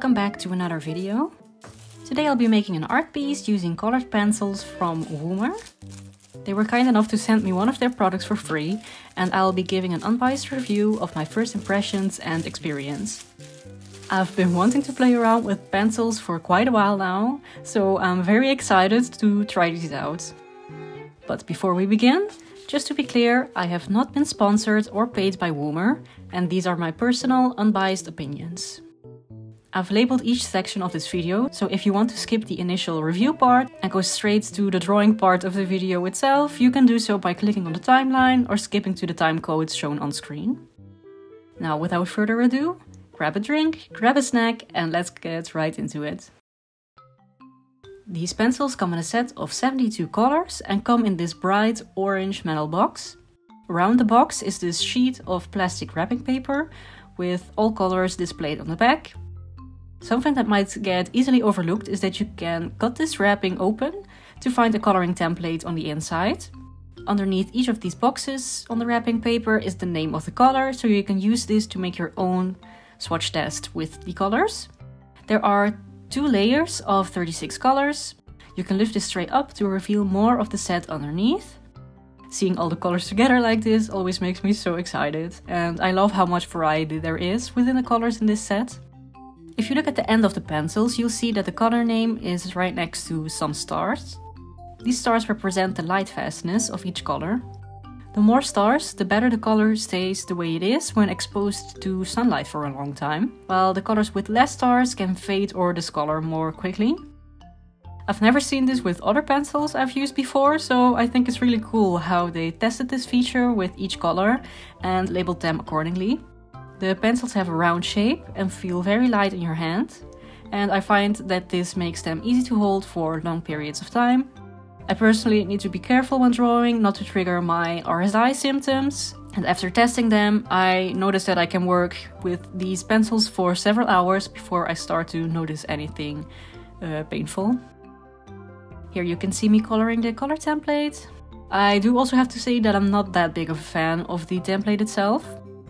welcome back to another video. Today I'll be making an art piece using colored pencils from Woomer. They were kind enough to send me one of their products for free, and I'll be giving an unbiased review of my first impressions and experience. I've been wanting to play around with pencils for quite a while now, so I'm very excited to try these out. But before we begin, just to be clear, I have not been sponsored or paid by Woomer, and these are my personal, unbiased opinions. I've labeled each section of this video, so if you want to skip the initial review part and go straight to the drawing part of the video itself, you can do so by clicking on the timeline or skipping to the time codes shown on screen. Now, without further ado, grab a drink, grab a snack, and let's get right into it. These pencils come in a set of 72 colors and come in this bright orange metal box. Around the box is this sheet of plastic wrapping paper with all colors displayed on the back. Something that might get easily overlooked is that you can cut this wrapping open to find a coloring template on the inside. Underneath each of these boxes on the wrapping paper is the name of the color, so you can use this to make your own swatch test with the colors. There are 2 layers of 36 colors. You can lift this tray up to reveal more of the set underneath. Seeing all the colors together like this always makes me so excited, and I love how much variety there is within the colors in this set. If you look at the end of the pencils, you'll see that the color name is right next to some stars. These stars represent the light fastness of each color. The more stars, the better the color stays the way it is when exposed to sunlight for a long time, while the colors with less stars can fade or discolor more quickly. I've never seen this with other pencils I've used before, so I think it's really cool how they tested this feature with each color and labeled them accordingly. The pencils have a round shape and feel very light in your hand, and I find that this makes them easy to hold for long periods of time. I personally need to be careful when drawing not to trigger my RSI symptoms, and after testing them I noticed that I can work with these pencils for several hours before I start to notice anything painful. Here you can see me coloring the color template. I do also have to say that I'm not that big of a fan of the template itself.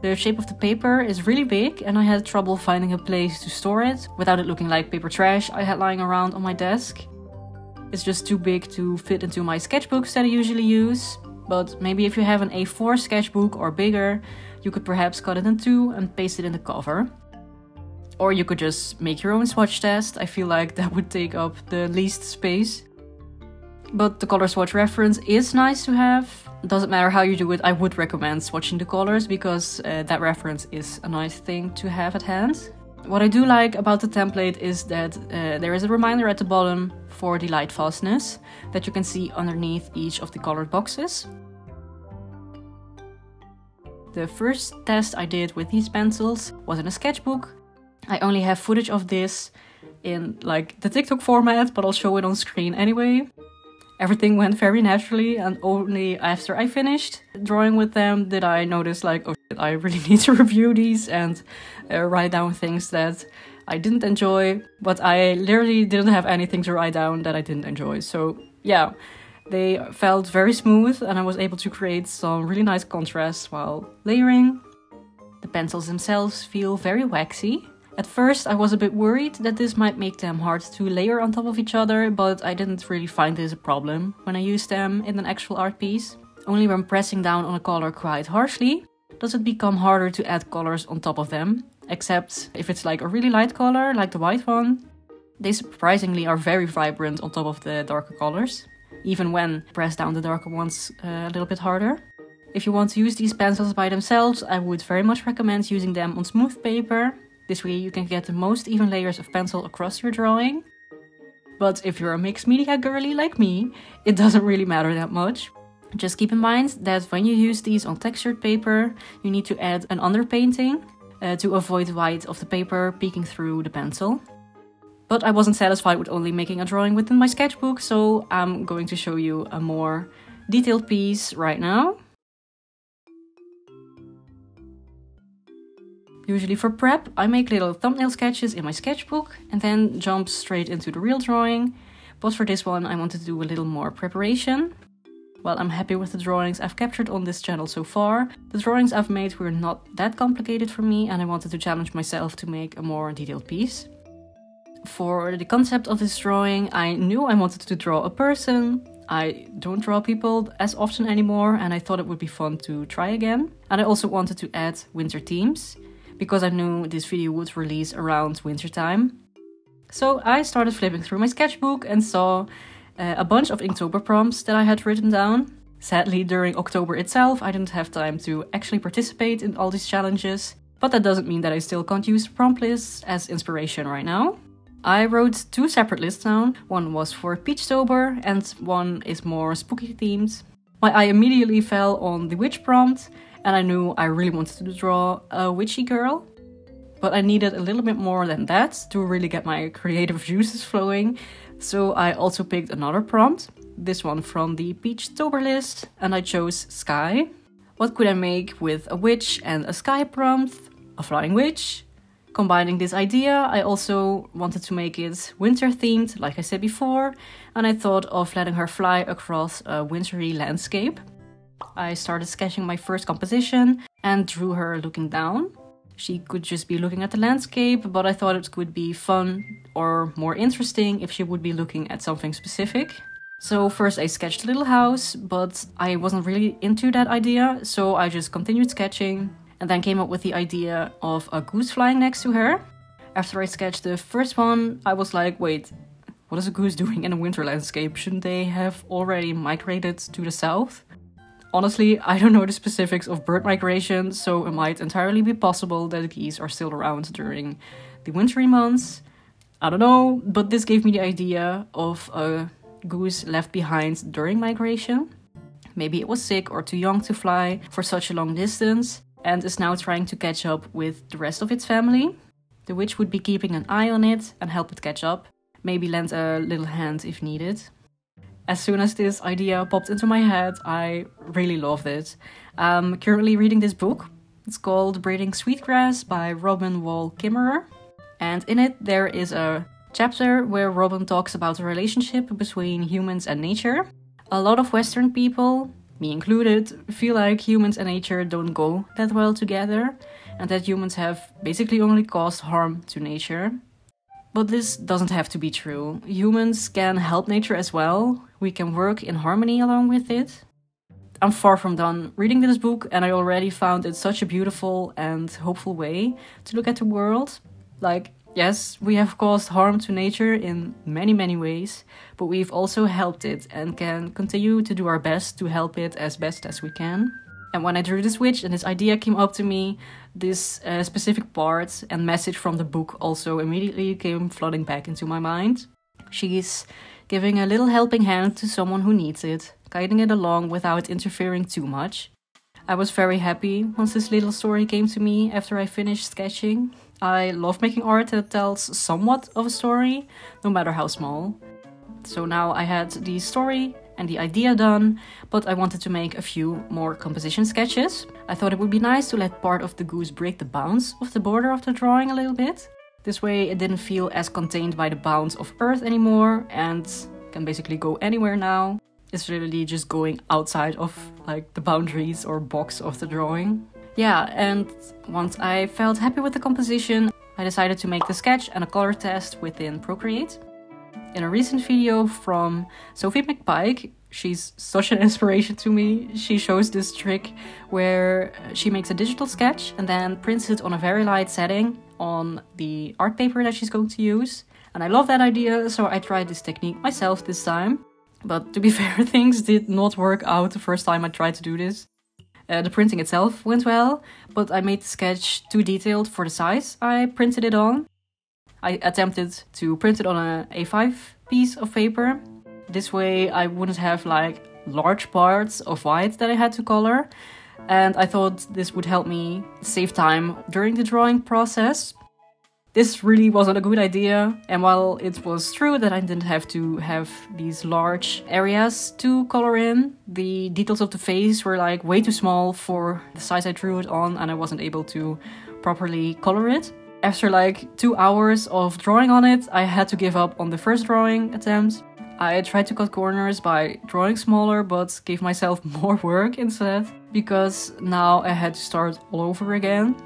The shape of the paper is really big and I had trouble finding a place to store it without it looking like paper trash I had lying around on my desk. It's just too big to fit into my sketchbooks that I usually use, but maybe if you have an A4 sketchbook or bigger, you could perhaps cut it in 2 and paste it in the cover. Or you could just make your own swatch test. I feel like that would take up the least space. But the color swatch reference is nice to have. Doesn't matter how you do it, I would recommend swatching the colors because that reference is a nice thing to have at hand. What I do like about the template is that there is a reminder at the bottom for the light fastness that you can see underneath each of the colored boxes. The first test I did with these pencils was in a sketchbook. I only have footage of this in like the TikTok format, but I'll show it on screen anyway. Everything went very naturally, and only after I finished drawing with them did I notice like, oh shit, I really need to review these and write down things that I didn't enjoy, but I literally didn't have anything to write down that I didn't enjoy. So yeah, they felt very smooth and I was able to create some really nice contrasts while layering. The pencils themselves feel very waxy. At first I was a bit worried that this might make them hard to layer on top of each other, but I didn't really find this a problem when I used them in an actual art piece. Only when pressing down on a color quite harshly does it become harder to add colors on top of them, except if it's like a really light color, like the white one. They surprisingly are very vibrant on top of the darker colors, even when press down the darker ones a little bit harder. If you want to use these pencils by themselves, I would very much recommend using them on smooth paper. This way you can get the most even layers of pencil across your drawing. But if you're a mixed media girly like me, it doesn't really matter that much. Just keep in mind that when you use these on textured paper, you need to add an underpainting to avoid the white of the paper peeking through the pencil. But I wasn't satisfied with only making a drawing within my sketchbook, so I'm going to show you a more detailed piece right now. Usually for prep, I make little thumbnail sketches in my sketchbook and then jump straight into the real drawing. But for this one I wanted to do a little more preparation. While I'm happy with the drawings I've captured on this channel so far, the drawings I've made were not that complicated for me and I wanted to challenge myself to make a more detailed piece. For the concept of this drawing, I knew I wanted to draw a person. I don't draw people as often anymore, and I thought it would be fun to try again. And I also wanted to add winter themes, because I knew this video would release around winter time. So I started flipping through my sketchbook and saw a bunch of Inktober prompts that I had written down. Sadly, during October itself, I didn't have time to actually participate in all these challenges, but that doesn't mean that I still can't use the prompt lists as inspiration right now. I wrote 2 separate lists down. One was for Peachtober and one is more spooky themed. My eye immediately fell on the witch prompt, and I knew I really wanted to draw a witchy girl. But I needed a little bit more than that to really get my creative juices flowing. So I also picked another prompt, this one from the Peachtober list, and I chose sky. What could I make with a witch and a sky prompt? A flying witch. Combining this idea, I also wanted to make it winter themed, like I said before, and I thought of letting her fly across a wintry landscape. I started sketching my first composition and drew her looking down. She could just be looking at the landscape, but I thought it could be fun or more interesting if she would be looking at something specific. So first I sketched a little house, but I wasn't really into that idea, so I just continued sketching and then came up with the idea of a goose flying next to her. After I sketched the first one, I was like, wait, what is a goose doing in a winter landscape? Shouldn't they have already migrated to the south? Honestly, I don't know the specifics of bird migration, so it might entirely be possible that geese are still around during the wintry months. I don't know, but this gave me the idea of a goose left behind during migration. Maybe it was sick or too young to fly for such a long distance and is now trying to catch up with the rest of its family. The witch would be keeping an eye on it and help it catch up, maybe lend a little hand if needed. As soon as this idea popped into my head, I really loved it. I'm currently reading this book. It's called Breeding Sweetgrass by Robin Wall Kimmerer. And in it there is a chapter where Robin talks about the relationship between humans and nature. A lot of Western people, me included, feel like humans and nature don't go that well together, and that humans have basically only caused harm to nature. But this doesn't have to be true. Humans can help nature as well. We can work in harmony along with it. I'm far from done reading this book, and I already found it such a beautiful and hopeful way to look at the world. Like, yes, we have caused harm to nature in many, many ways, but we've also helped it and can continue to do our best to help it as best as we can. And when I drew this witch and this idea came up to me, this specific part and message from the book also immediately came flooding back into my mind. She's giving a little helping hand to someone who needs it, guiding it along without interfering too much. I was very happy once this little story came to me after I finished sketching. I love making art that tells somewhat of a story, no matter how small. So now I had the story and the idea done, but I wanted to make a few more composition sketches. I thought it would be nice to let part of the goose break the bounds of the border of the drawing a little bit. This way it didn't feel as contained by the bounds of Earth anymore and can basically go anywhere now. It's really just going outside of like the boundaries or box of the drawing. Yeah, and once I felt happy with the composition, I decided to make the sketch and a color test within Procreate. In a recent video from Sophie McPike, she's such an inspiration to me. She shows this trick where she makes a digital sketch and then prints it on a very light setting on the art paper that she's going to use. And I love that idea, so I tried this technique myself this time. But to be fair, things did not work out the first time I tried to do this. The printing itself went well, but I made the sketch too detailed for the size I printed it on. I attempted to print it on a A5 piece of paper. This way I wouldn't have like large parts of white that I had to color. And I thought this would help me save time during the drawing process. This really wasn't a good idea, and while it was true that I didn't have to have these large areas to color in, the details of the face were like way too small for the size I drew it on, and I wasn't able to properly color it. After like 2 hours of drawing on it, I had to give up on the first drawing attempt. I tried to cut corners by drawing smaller, but gave myself more work instead, because now I had to start all over again.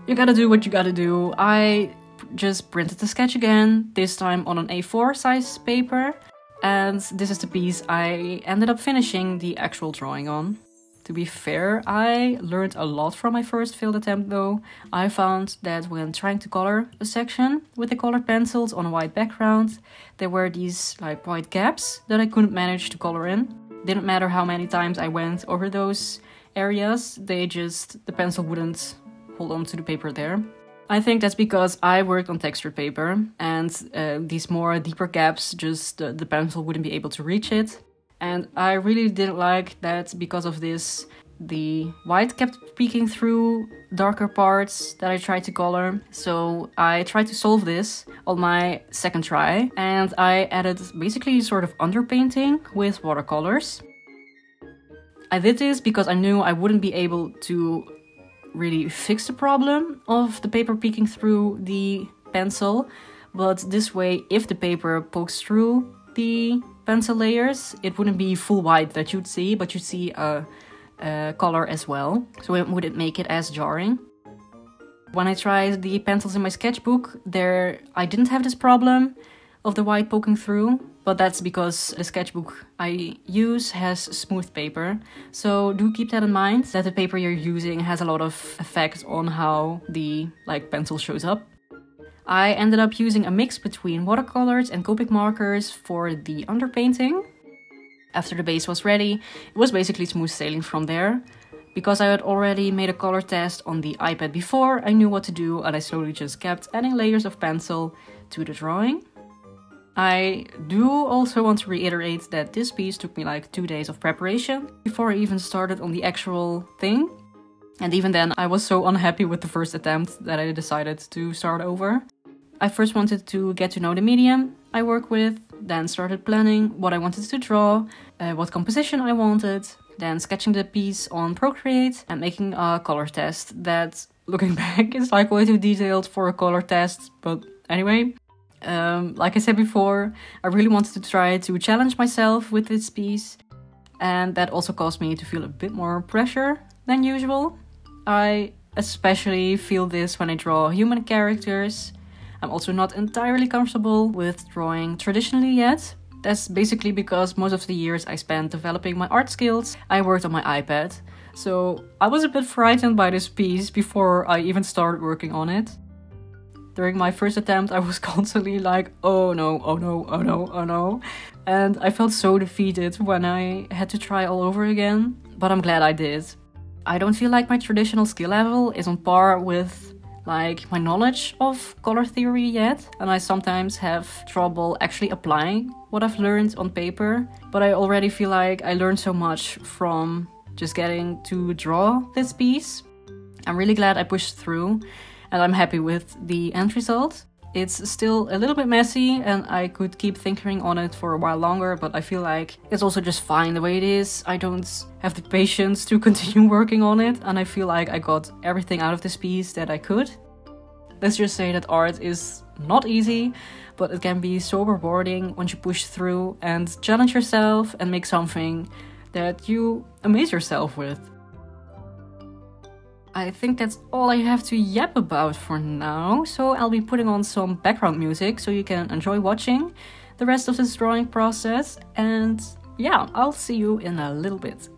You gotta do what you gotta do. I just printed the sketch again, this time on an A4 size paper. And this is the piece I ended up finishing the actual drawing on. To be fair, I learned a lot from my first failed attempt though. I found that when trying to color a section with the colored pencils on a white background, there were these like white gaps that I couldn't manage to color in. Didn't matter how many times I went over those areas, the pencil wouldn't hold on to the paper there. I think that's because I worked on textured paper and these more deeper gaps, the pencil wouldn't be able to reach it. And I really didn't like that because of this, the white kept peeking through darker parts that I tried to color. So I tried to solve this on my second try and I added basically sort of underpainting with watercolors. I did this because I knew I wouldn't be able to really fix the problem of the paper peeking through the pencil, but this way, if the paper pokes through the pencil layers, it wouldn't be full white that you'd see, but you'd see a color as well, so it wouldn't make it as jarring. When I tried the pencils in my sketchbook, I didn't have this problem of the white poking through, but that's because the sketchbook I use has smooth paper. So do keep that in mind, that the paper you're using has a lot of effect on how the pencil shows up. I ended up using a mix between watercolors and Copic markers for the underpainting. After the base was ready, it was basically smooth sailing from there. Because I had already made a color test on the iPad before, I knew what to do and I slowly just kept adding layers of pencil to the drawing. I do also want to reiterate that this piece took me like 2 days of preparation before I even started on the actual thing. And even then, I was so unhappy with the first attempt that I decided to start over. I first wanted to get to know the medium I work with, then started planning what I wanted to draw, what composition I wanted, then sketching the piece on Procreate and making a color test that, looking back, is like way too detailed for a color test, but anyway. Like I said before, I really wanted to try to challenge myself with this piece, and that also caused me to feel a bit more pressure than usual. I especially feel this when I draw human characters. I'm also not entirely comfortable with drawing traditionally yet. That's basically because most of the years I spent developing my art skills, I worked on my iPad. So I was a bit frightened by this piece before I even started working on it. During my first attempt, I was constantly like, oh no, oh no, oh no, oh no. And I felt so defeated when I had to try all over again, but I'm glad I did. I don't feel like my traditional skill level is on par with my knowledge of color theory yet, and I sometimes have trouble actually applying what I've learned on paper, but I already feel like I learned so much from just getting to draw this piece. I'm really glad I pushed through, and I'm happy with the end result. It's still a little bit messy and I could keep thinking on it for a while longer, but I feel like it's also just fine the way it is. I don't have the patience to continue working on it, and I feel like I got everything out of this piece that I could. Let's just say that art is not easy, but it can be so rewarding once you push through and challenge yourself and make something that you amaze yourself with. I think that's all I have to yap about for now, so I'll be putting on some background music so you can enjoy watching the rest of this drawing process, and yeah, I'll see you in a little bit.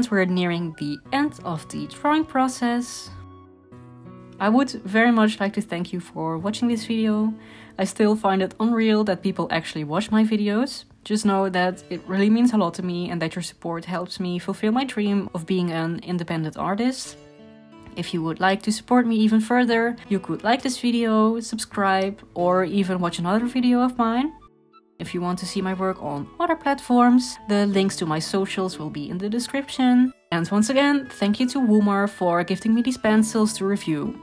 since we're nearing the end of the drawing process, I would very much like to thank you for watching this video. I still find it unreal that people actually watch my videos. Just know that it really means a lot to me and that your support helps me fulfill my dream of being an independent artist. If you would like to support me even further, you could like this video, subscribe, or even watch another video of mine. If you want to see my work on other platforms, the links to my socials will be in the description. And once again, thank you to Woomer for gifting me these pencils to review.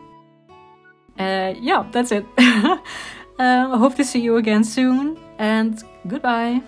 Yeah, that's it. I hope to see you again soon, and goodbye!